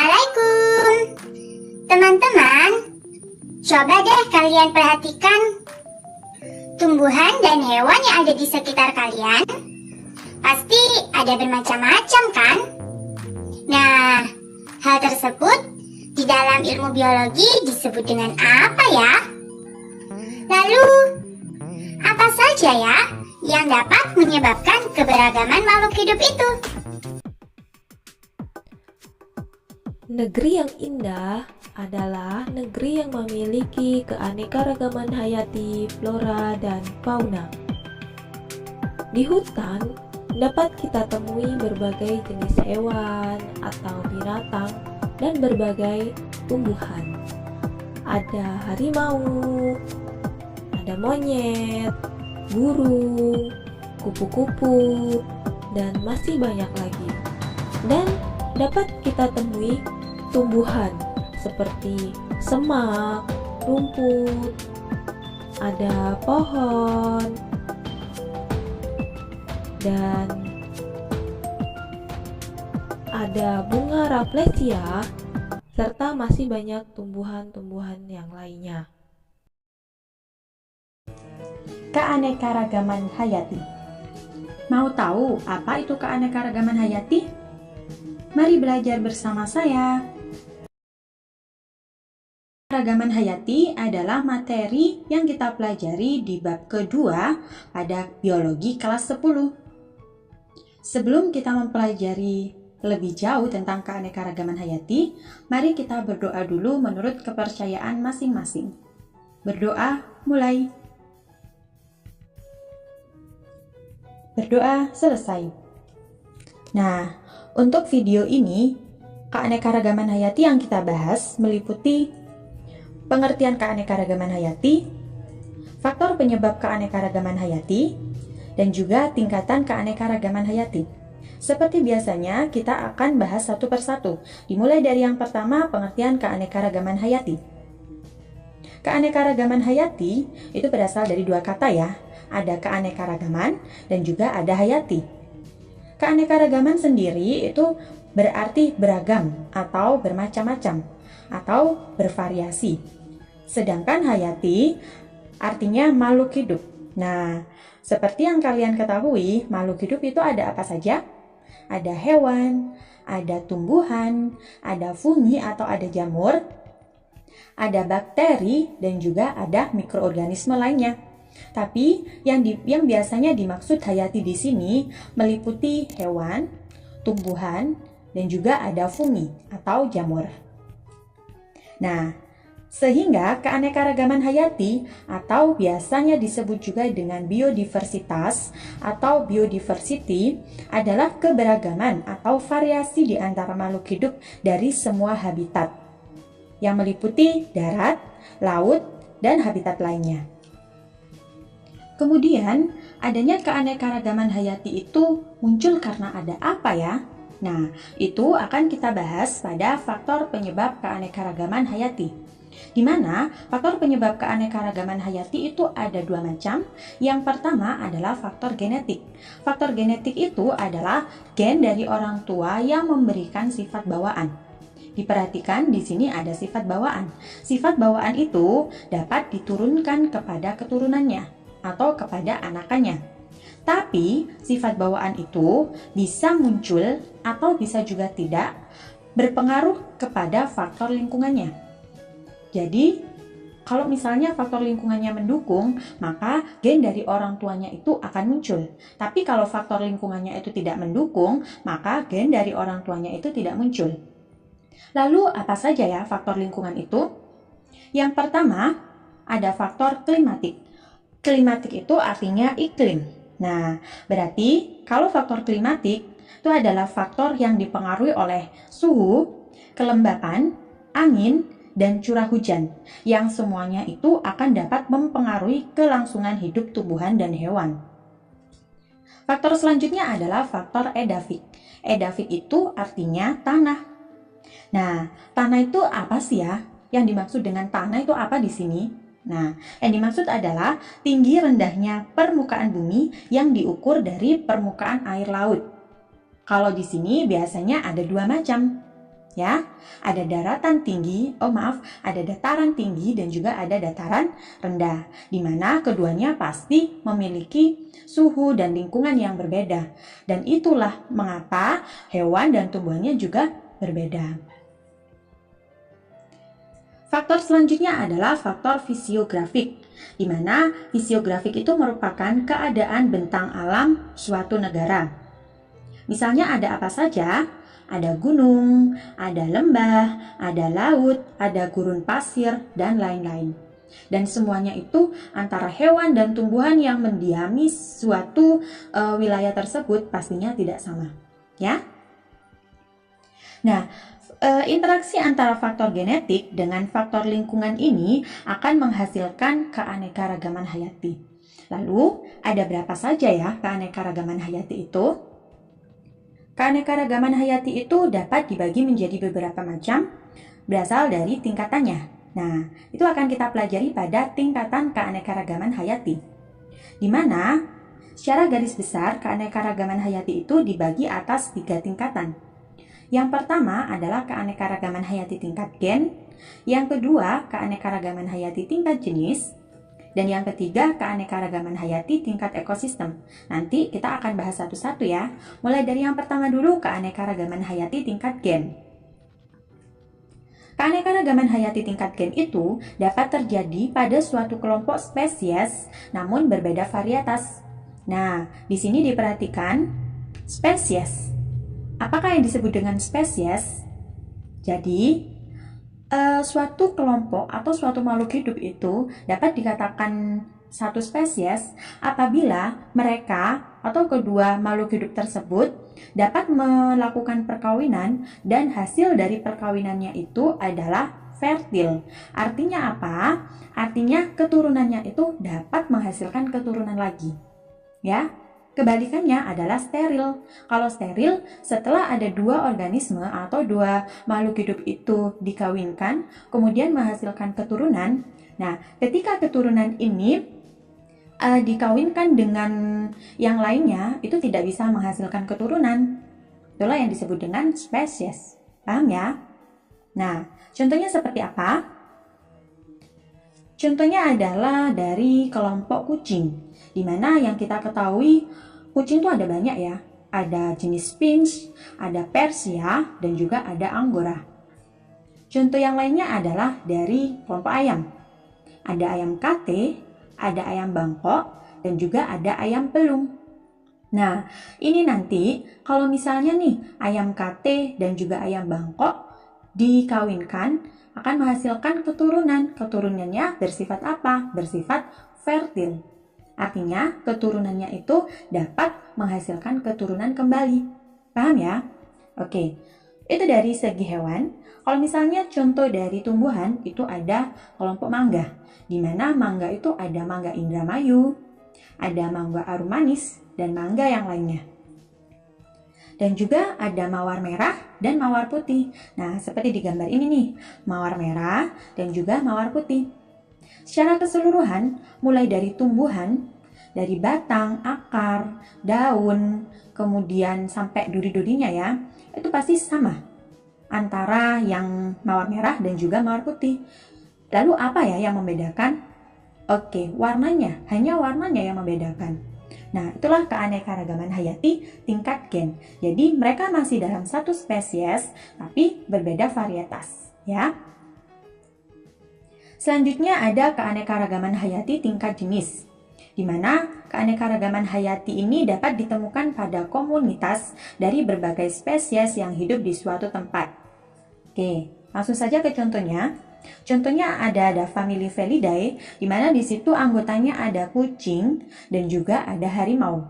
Assalamualaikum. Teman-teman, coba deh kalian perhatikan tumbuhan dan hewan yang ada di sekitar kalian. Pasti ada bermacam-macam kan? Nah, hal tersebut di dalam ilmu biologi disebut dengan apa ya? Lalu, apa saja ya yang dapat menyebabkan keberagaman makhluk hidup itu? Negeri yang indah adalah negeri yang memiliki keanekaragaman hayati, flora, dan fauna. Di hutan, dapat kita temui berbagai jenis hewan atau binatang dan berbagai tumbuhan. Ada harimau, ada monyet, burung, kupu-kupu, dan masih banyak lagi. Dan dapat kita temui tumbuhan seperti semak, rumput, ada pohon, dan ada bunga rafflesia, serta masih banyak tumbuhan-tumbuhan yang lainnya. Keanekaragaman hayati. Mau tahu apa itu keanekaragaman hayati? Mari belajar bersama saya. Keanekaragaman hayati adalah materi yang kita pelajari di bab kedua pada biologi kelas 10. Sebelum kita mempelajari lebih jauh tentang keanekaragaman hayati, mari kita berdoa dulu menurut kepercayaan masing-masing. Berdoa mulai. Berdoa selesai. Nah, untuk video ini, keanekaragaman hayati yang kita bahas meliputi pengertian keanekaragaman hayati, faktor penyebab keanekaragaman hayati, dan juga tingkatan keanekaragaman hayati. Seperti biasanya, kita akan bahas satu persatu, dimulai dari yang pertama, pengertian keanekaragaman hayati. Keanekaragaman hayati itu berasal dari dua kata ya, ada keanekaragaman dan juga ada hayati. Keanekaragaman sendiri itu berarti beragam atau bermacam-macam atau bervariasi. Sedangkan hayati artinya makhluk hidup. Nah, seperti yang kalian ketahui, makhluk hidup itu ada apa saja? Ada hewan, ada tumbuhan, ada fungi atau ada jamur, ada bakteri, dan juga ada mikroorganisme lainnya. Tapi yang biasanya dimaksud hayati di sini meliputi hewan, tumbuhan, dan juga ada fungi atau jamur. Nah, sehingga keanekaragaman hayati atau biasanya disebut juga dengan biodiversitas atau biodiversity adalah keberagaman atau variasi di antara makhluk hidup dari semua habitat yang meliputi darat, laut, dan habitat lainnya. Kemudian, adanya keanekaragaman hayati itu muncul karena ada apa ya? Nah, itu akan kita bahas pada faktor penyebab keanekaragaman hayati. Di mana faktor penyebab keanekaragaman hayati itu ada dua macam. Yang pertama adalah faktor genetik. Faktor genetik itu adalah gen dari orang tua yang memberikan sifat bawaan. Diperhatikan di sini ada sifat bawaan. Sifat bawaan itu dapat diturunkan kepada keturunannya atau kepada anakannya. Tapi sifat bawaan itu bisa muncul atau bisa juga tidak berpengaruh kepada faktor lingkungannya. Jadi, kalau misalnya faktor lingkungannya mendukung, maka gen dari orang tuanya itu akan muncul. Tapi kalau faktor lingkungannya itu tidak mendukung, maka gen dari orang tuanya itu tidak muncul. Lalu apa saja ya faktor lingkungan itu? Yang pertama, ada faktor klimatik. Klimatik itu artinya iklim. Nah, berarti kalau faktor klimatik itu adalah faktor yang dipengaruhi oleh suhu, kelembapan, angin, dan curah hujan, yang semuanya itu akan dapat mempengaruhi kelangsungan hidup tumbuhan dan hewan. Faktor selanjutnya adalah faktor edafik. Edafik itu artinya tanah. Nah, tanah itu apa sih ya? Yang dimaksud dengan tanah itu apa di sini? Nah, yang dimaksud adalah tinggi rendahnya permukaan bumi yang diukur dari permukaan air laut. Kalau di sini biasanya ada dua macam. ya. Ada dataran tinggi dan juga ada dataran rendah, di mana keduanya pasti memiliki suhu dan lingkungan yang berbeda. Dan itulah mengapa hewan dan tumbuhannya juga berbeda. Faktor selanjutnya adalah faktor fisiografik, di mana fisiografik itu merupakan keadaan bentang alam suatu negara. Misalnya ada apa saja? Ada gunung, ada lembah, ada laut, ada gurun pasir, dan lain-lain. Dan semuanya itu antara hewan dan tumbuhan yang mendiami suatu wilayah tersebut pastinya tidak sama, ya. Nah, interaksi antara faktor genetik dengan faktor lingkungan ini akan menghasilkan keanekaragaman hayati. Lalu, ada berapa saja ya keanekaragaman hayati itu? Keanekaragaman hayati itu dapat dibagi menjadi beberapa macam, berasal dari tingkatannya. Nah, itu akan kita pelajari pada tingkatan keanekaragaman hayati, di mana secara garis besar keanekaragaman hayati itu dibagi atas 3 tingkatan. Yang pertama adalah keanekaragaman hayati tingkat gen, yang kedua keanekaragaman hayati tingkat jenis, dan yang ketiga keanekaragaman hayati tingkat ekosistem. Nanti kita akan bahas satu-satu ya. Mulai dari yang pertama dulu, keanekaragaman hayati tingkat gen. Keanekaragaman hayati tingkat gen itu dapat terjadi pada suatu kelompok spesies namun berbeda varietas. Nah, di sini diperhatikan spesies. Apakah yang disebut dengan spesies? Jadi, suatu kelompok atau suatu makhluk hidup itu dapat dikatakan satu spesies apabila mereka atau kedua makhluk hidup tersebut dapat melakukan perkawinan dan hasil dari perkawinannya itu adalah fertil. Artinya apa? Artinya keturunannya itu dapat menghasilkan keturunan lagi. Ya. Kebalikannya adalah steril. Kalau steril, setelah ada 2 organisme atau 2 makhluk hidup itu dikawinkan, kemudian menghasilkan keturunan. Nah, ketika keturunan ini dikawinkan dengan yang lainnya, itu tidak bisa menghasilkan keturunan. Itulah yang disebut dengan spesies. Paham ya? Nah, contohnya seperti apa? Contohnya adalah dari kelompok kucing, di mana yang kita ketahui kucing itu ada banyak ya. Ada jenis Sphinx, ada Persia, dan juga ada Angora. Contoh yang lainnya adalah dari kelompok ayam. Ada ayam kate, ada ayam Bangkok, dan juga ada ayam pelung. Nah, ini nanti kalau misalnya nih ayam kate dan juga ayam Bangkok dikawinkan akan menghasilkan keturunan. Keturunannya bersifat apa? Bersifat fertil. Artinya keturunannya itu dapat menghasilkan keturunan kembali. Paham ya? Oke, itu dari segi hewan. Kalau misalnya contoh dari tumbuhan itu ada kelompok mangga, di mana mangga itu ada mangga Indramayu, ada mangga arum manis, dan mangga yang lainnya. Dan juga ada mawar merah dan mawar putih. Nah, seperti di gambar ini nih, mawar merah dan juga mawar putih. Secara keseluruhan, mulai dari tumbuhan, dari batang, akar, daun, kemudian sampai duri-durinya ya, itu pasti sama antara yang mawar merah dan juga mawar putih. Lalu apa ya yang membedakan? Oke, warnanya, hanya warnanya yang membedakan. Nah, itulah keanekaragaman hayati tingkat gen. Jadi, mereka masih dalam satu spesies, tapi berbeda varietas, ya. Selanjutnya ada keanekaragaman hayati tingkat jenis, di mana keanekaragaman hayati ini dapat ditemukan pada komunitas dari berbagai spesies yang hidup di suatu tempat. Oke, langsung saja ke contohnya. Contohnya ada famili Felidae, di mana di situ anggotanya ada kucing dan juga ada harimau.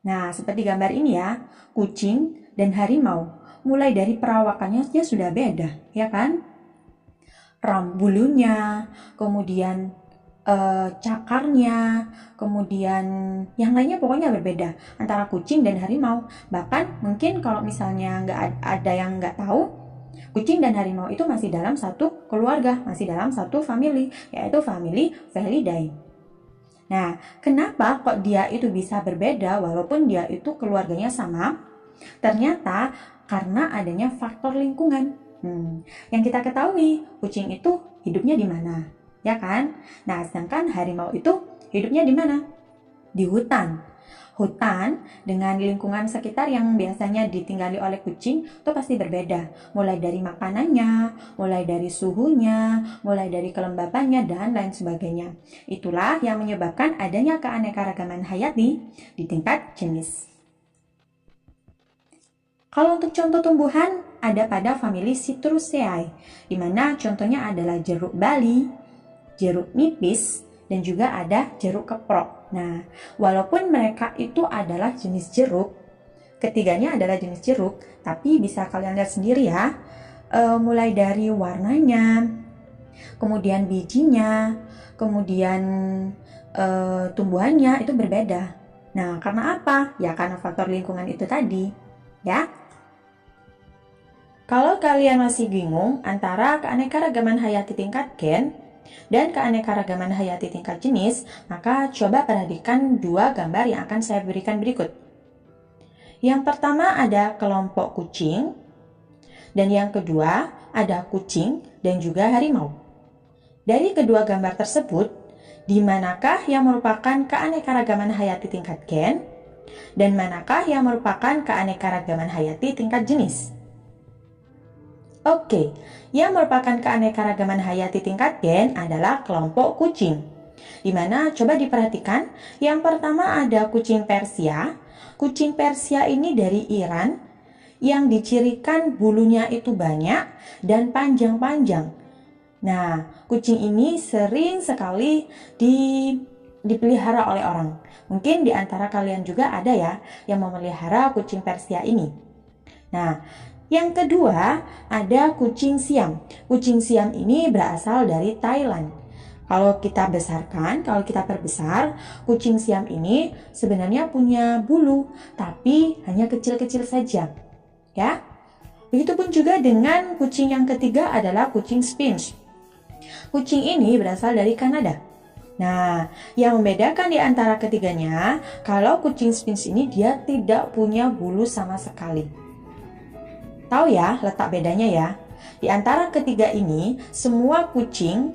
Nah, seperti gambar ini ya, kucing dan harimau. Mulai dari perawakannya saja sudah beda, ya kan? Bulunya, kemudian cakarnya, kemudian yang lainnya pokoknya berbeda antara kucing dan harimau. Bahkan mungkin kalau misalnya ada yang nggak tahu, kucing dan harimau itu masih dalam satu keluarga, masih dalam satu famili, yaitu famili Felidae. Nah, kenapa kok dia itu bisa berbeda walaupun dia itu keluarganya sama? Ternyata karena adanya faktor lingkungan. Yang kita ketahui, kucing itu hidupnya di mana? Ya kan? Nah, sedangkan harimau itu hidupnya di mana? Di hutan. Hutan dengan lingkungan sekitar yang biasanya ditinggali oleh kucing itu pasti berbeda. Mulai dari makanannya, mulai dari suhunya, mulai dari kelembabannya, dan lain sebagainya. Itulah yang menyebabkan adanya keanekaragaman hayati di tingkat jenis. Kalau untuk contoh tumbuhan, ada pada famili Citruceae, di mana contohnya adalah jeruk bali, jeruk nipis, dan juga ada jeruk keprok. Nah, walaupun mereka itu adalah jenis jeruk, ketiganya adalah jenis jeruk, tapi bisa kalian lihat sendiri ya, mulai dari warnanya, kemudian bijinya, kemudian tumbuhannya itu berbeda. Nah, karena apa? Ya karena faktor lingkungan itu tadi, ya. Kalau kalian masih bingung antara keanekaragaman hayati tingkat gen dan keanekaragaman hayati tingkat jenis, maka coba perhatikan dua gambar yang akan saya berikan berikut. Yang pertama ada kelompok kucing, dan yang kedua ada kucing dan juga harimau. Dari kedua gambar tersebut, di manakah yang merupakan keanekaragaman hayati tingkat gen, dan manakah yang merupakan keanekaragaman hayati tingkat jenis? Oke, yang merupakan keanekaragaman hayati tingkat gen adalah kelompok kucing. Di mana coba diperhatikan, yang pertama ada kucing Persia. Kucing Persia ini dari Iran yang dicirikan bulunya itu banyak dan panjang-panjang. Nah, kucing ini sering sekali dipelihara oleh orang. Mungkin di antara kalian juga ada ya yang memelihara kucing Persia ini. Nah, yang kedua ada kucing Siam. Kucing Siam ini berasal dari Thailand. Kalau kita besarkan, kalau kita perbesar, kucing Siam ini sebenarnya punya bulu, tapi hanya kecil-kecil saja. Ya. Begitupun juga dengan kucing yang ketiga adalah kucing Sphinx. Kucing ini berasal dari Kanada. Nah, yang membedakan di antara ketiganya, kalau kucing Sphinx ini dia tidak punya bulu sama sekali. Tahu ya letak bedanya ya? Di antara ketiga ini, semua kucing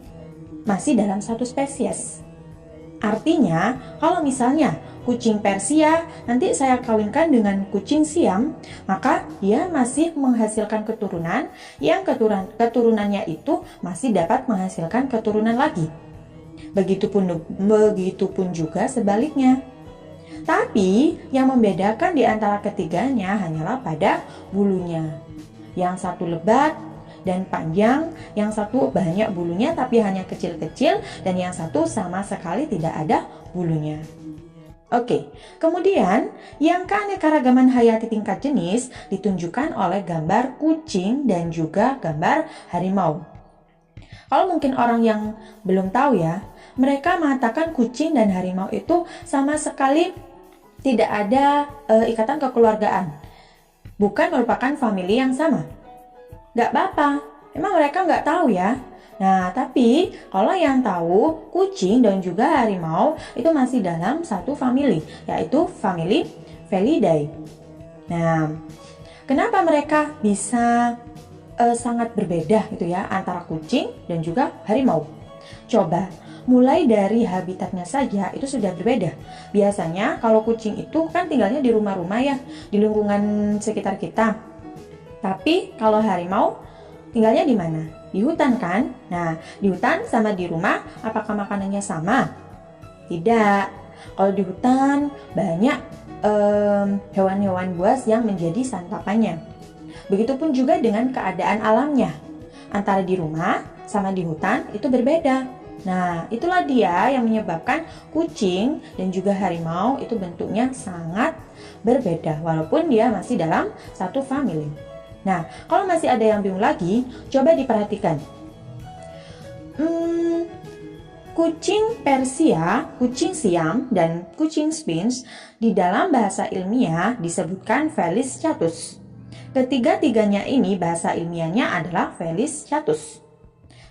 masih dalam satu spesies. Artinya, kalau misalnya kucing Persia nanti saya kawinkan dengan kucing Siam, maka dia masih menghasilkan keturunan yang keturunannya itu masih dapat menghasilkan keturunan lagi. Begitupun juga sebaliknya. Tapi yang membedakan di antara ketiganya hanyalah pada bulunya. Yang satu lebat dan panjang, yang satu banyak bulunya tapi hanya kecil-kecil, dan yang satu sama sekali tidak ada bulunya. Oke, kemudian yang keanekaragaman hayati tingkat jenis ditunjukkan oleh gambar kucing dan juga gambar harimau. Kalau mungkin orang yang belum tahu ya, mereka mengatakan kucing dan harimau itu sama sekali tidak ada ikatan kekeluargaan. Bukan merupakan famili yang sama. Gak apa-apa, emang mereka gak tahu ya. Nah, tapi kalau yang tahu, kucing dan juga harimau itu masih dalam satu famili, yaitu famili Felidae. Nah, kenapa mereka bisa sangat berbeda gitu ya antara kucing dan juga harimau? Coba, mulai dari habitatnya saja itu sudah berbeda. Biasanya kalau kucing itu kan tinggalnya di rumah-rumah ya, di lingkungan sekitar kita. Tapi kalau harimau tinggalnya di mana? Di hutan kan? Nah, di hutan sama di rumah, apakah makanannya sama? Tidak. Kalau di hutan banyak hewan-hewan buas yang menjadi santapannya. Begitupun juga dengan keadaan alamnya. Antara di rumah sama di hutan itu berbeda. Nah, itulah dia yang menyebabkan kucing dan juga harimau itu bentuknya sangat berbeda walaupun dia masih dalam satu famili. Nah, kalau masih ada yang bingung lagi, coba diperhatikan. Kucing Persia, kucing Siam, dan kucing Sphinx di dalam bahasa ilmiah disebutkan Felis catus. Ketiga-tiganya ini bahasa ilmiahnya adalah Felis catus.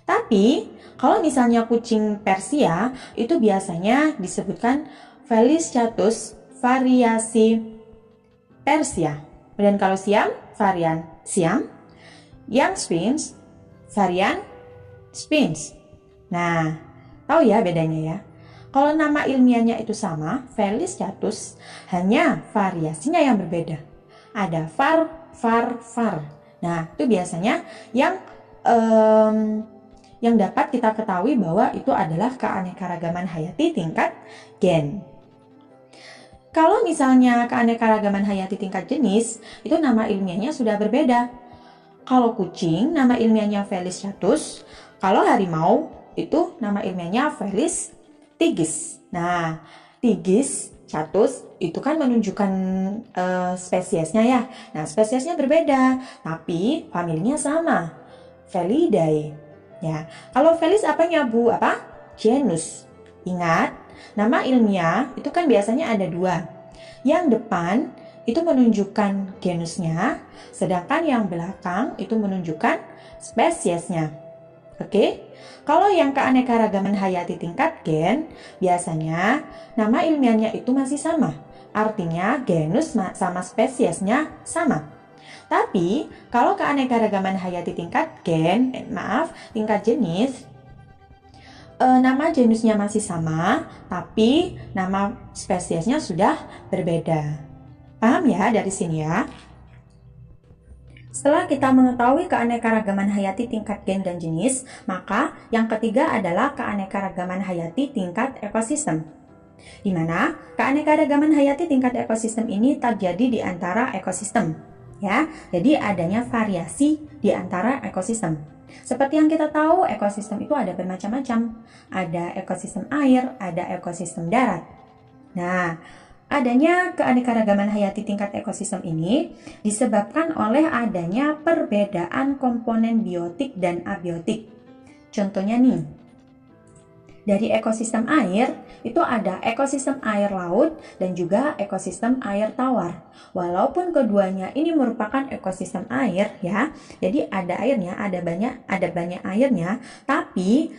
Tapi, kalau misalnya kucing Persia itu biasanya disebutkan Felis catus variasi Persia. Dan kalau Siam, varian Siam. young Sphinx, varian Sphinx. Nah, tahu ya bedanya ya? Kalau nama ilmiahnya itu sama, Felis catus, hanya variasinya yang berbeda. Ada var. Nah, itu biasanya yang dapat kita ketahui bahwa itu adalah keanekaragaman hayati tingkat gen. Kalau misalnya keanekaragaman hayati tingkat jenis, itu nama ilmiahnya sudah berbeda. Kalau kucing, nama ilmiahnya Felis catus. Kalau harimau, itu nama ilmiahnya Felis tigis. Nah, tigis catus itu kan menunjukkan spesiesnya ya. Nah, spesiesnya berbeda, tapi familinya sama, Felidae. Ya, kalau Felis apanya Bu? Apa? Genus. Ingat, nama ilmiah itu kan biasanya ada dua. Yang depan itu menunjukkan genusnya, sedangkan yang belakang itu menunjukkan spesiesnya. Oke? Kalau yang keanekaragaman hayati tingkat gen, biasanya nama ilmiahnya itu masih sama. Artinya genus sama spesiesnya sama. Tapi kalau keanekaragaman hayati tingkat gen, tingkat jenis, nama genusnya masih sama, tapi nama spesiesnya sudah berbeda. Paham ya dari sini ya? Setelah kita mengetahui keanekaragaman hayati tingkat gen dan jenis, maka yang ketiga adalah keanekaragaman hayati tingkat ekosistem. Di mana keanekaragaman hayati tingkat ekosistem ini terjadi di antara ekosistem, ya. Jadi adanya variasi di antara ekosistem. Seperti yang kita tahu, ekosistem itu ada bermacam-macam. Ada ekosistem air, ada ekosistem darat. Nah, adanya keanekaragaman hayati tingkat ekosistem ini disebabkan oleh adanya perbedaan komponen biotik dan abiotik. Contohnya nih, dari ekosistem air itu ada ekosistem air laut dan juga ekosistem air tawar. Walaupun keduanya ini merupakan ekosistem air ya, jadi ada airnya, ada banyak airnya, tapi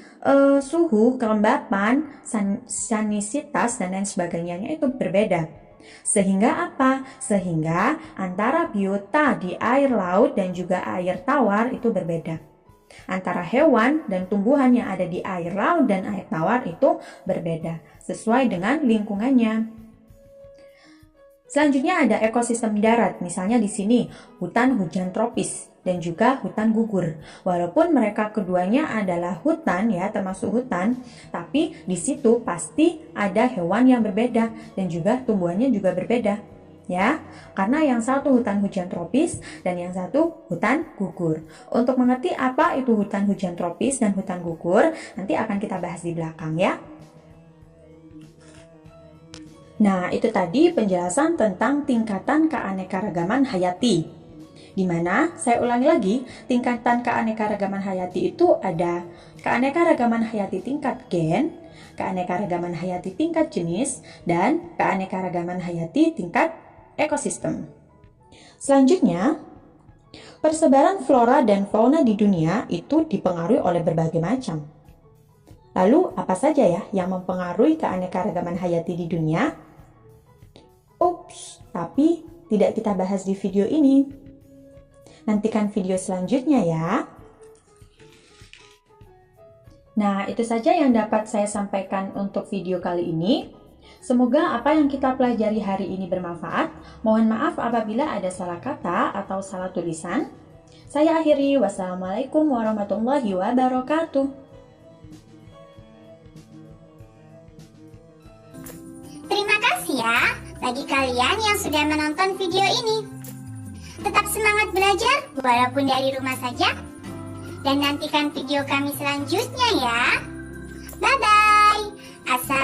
suhu, kelembapan, sanisitas dan lain sebagainya itu berbeda. Sehingga apa? Sehingga antara biota di air laut dan juga air tawar itu berbeda. Antara hewan dan tumbuhan yang ada di air laut dan air tawar itu berbeda sesuai dengan lingkungannya. Selanjutnya ada ekosistem darat, misalnya di sini hutan hujan tropis dan juga hutan gugur. Walaupun mereka keduanya adalah hutan ya, termasuk hutan, tapi di situ pasti ada hewan yang berbeda dan juga tumbuhannya juga berbeda. Ya, karena yang satu hutan hujan tropis dan yang satu hutan gugur. Untuk mengerti apa itu hutan hujan tropis dan hutan gugur, nanti akan kita bahas di belakang ya. Nah, itu tadi penjelasan tentang tingkatan keanekaragaman hayati. Di mana, saya ulangi lagi, tingkatan keanekaragaman hayati itu ada keanekaragaman hayati tingkat gen, keanekaragaman hayati tingkat jenis, dan keanekaragaman hayati tingkat ekosistem. Selanjutnya, persebaran flora dan fauna di dunia itu dipengaruhi oleh berbagai macam. Lalu, apa saja ya yang mempengaruhi keanekaragaman hayati di dunia? Ups, tapi tidak kita bahas di video ini. Nantikan video selanjutnya ya. Nah, itu saja yang dapat saya sampaikan untuk video kali ini. Semoga apa yang kita pelajari hari ini bermanfaat. Mohon maaf apabila ada salah kata atau salah tulisan. Saya akhiri. Wassalamualaikum warahmatullahi wabarakatuh. Terima kasih ya bagi kalian yang sudah menonton video ini. Tetap semangat belajar walaupun dari rumah saja. Dan nantikan video kami selanjutnya ya. Bye-bye. Assalamualaikum.